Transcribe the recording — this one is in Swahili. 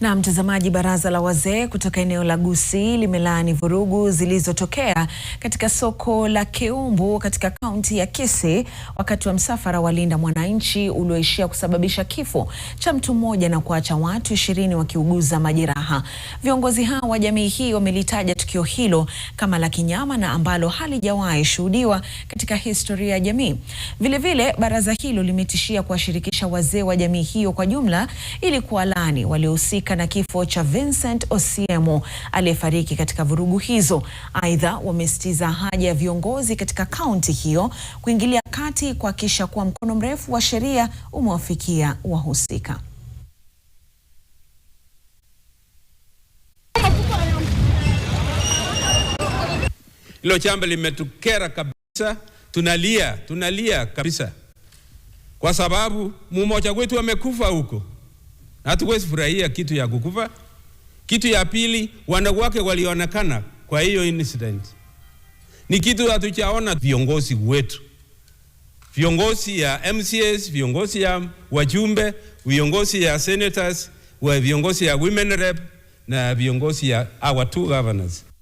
Na mtazamaji, baraza la wazee kutoka eneo la Gusii limelaani vurugu zilizotokea katika soko la Keumbu katika kaunti ya Kisii wakati wa msafara wa Linda Mwananchi ulioishia kusababisha kifo cha mtu mmoja na kuacha watu 20 wakiuguza majeraha. Viongozi hao wa jamii hii wamelitaja tukio hilo kama la kinyama na ambalo halijawahi shuhudiwa katika historia ya jamii. Vilevile, baraza hilo limetishia kuwashirikisha wazee wa jamii hiyo kwa jumla ili kuwalaani waliohusika na kifo cha Vincent Osiemo aliyefariki katika vurugu hizo. Aidha, wamesitiza haja ya viongozi katika kaunti hiyo kuingilia kati kuhakikisha kuwa mkono mrefu wa sheria umewafikia wahusika. Hilo jambo limetukera kabisa, tunalia kabisa. Kwa sababu mmoja wetu amekufa huko. Hatuwezi furahia kitu ya kukufa. Kitu ya pili, wanawake walionekana kwa hiyo incident. Ni kitu hatujaona viongozi wetu. Viongozi ya MCAs, viongozi ya wajumbe, viongozi ya senators, viongozi ya women rep na viongozi ya our two governors.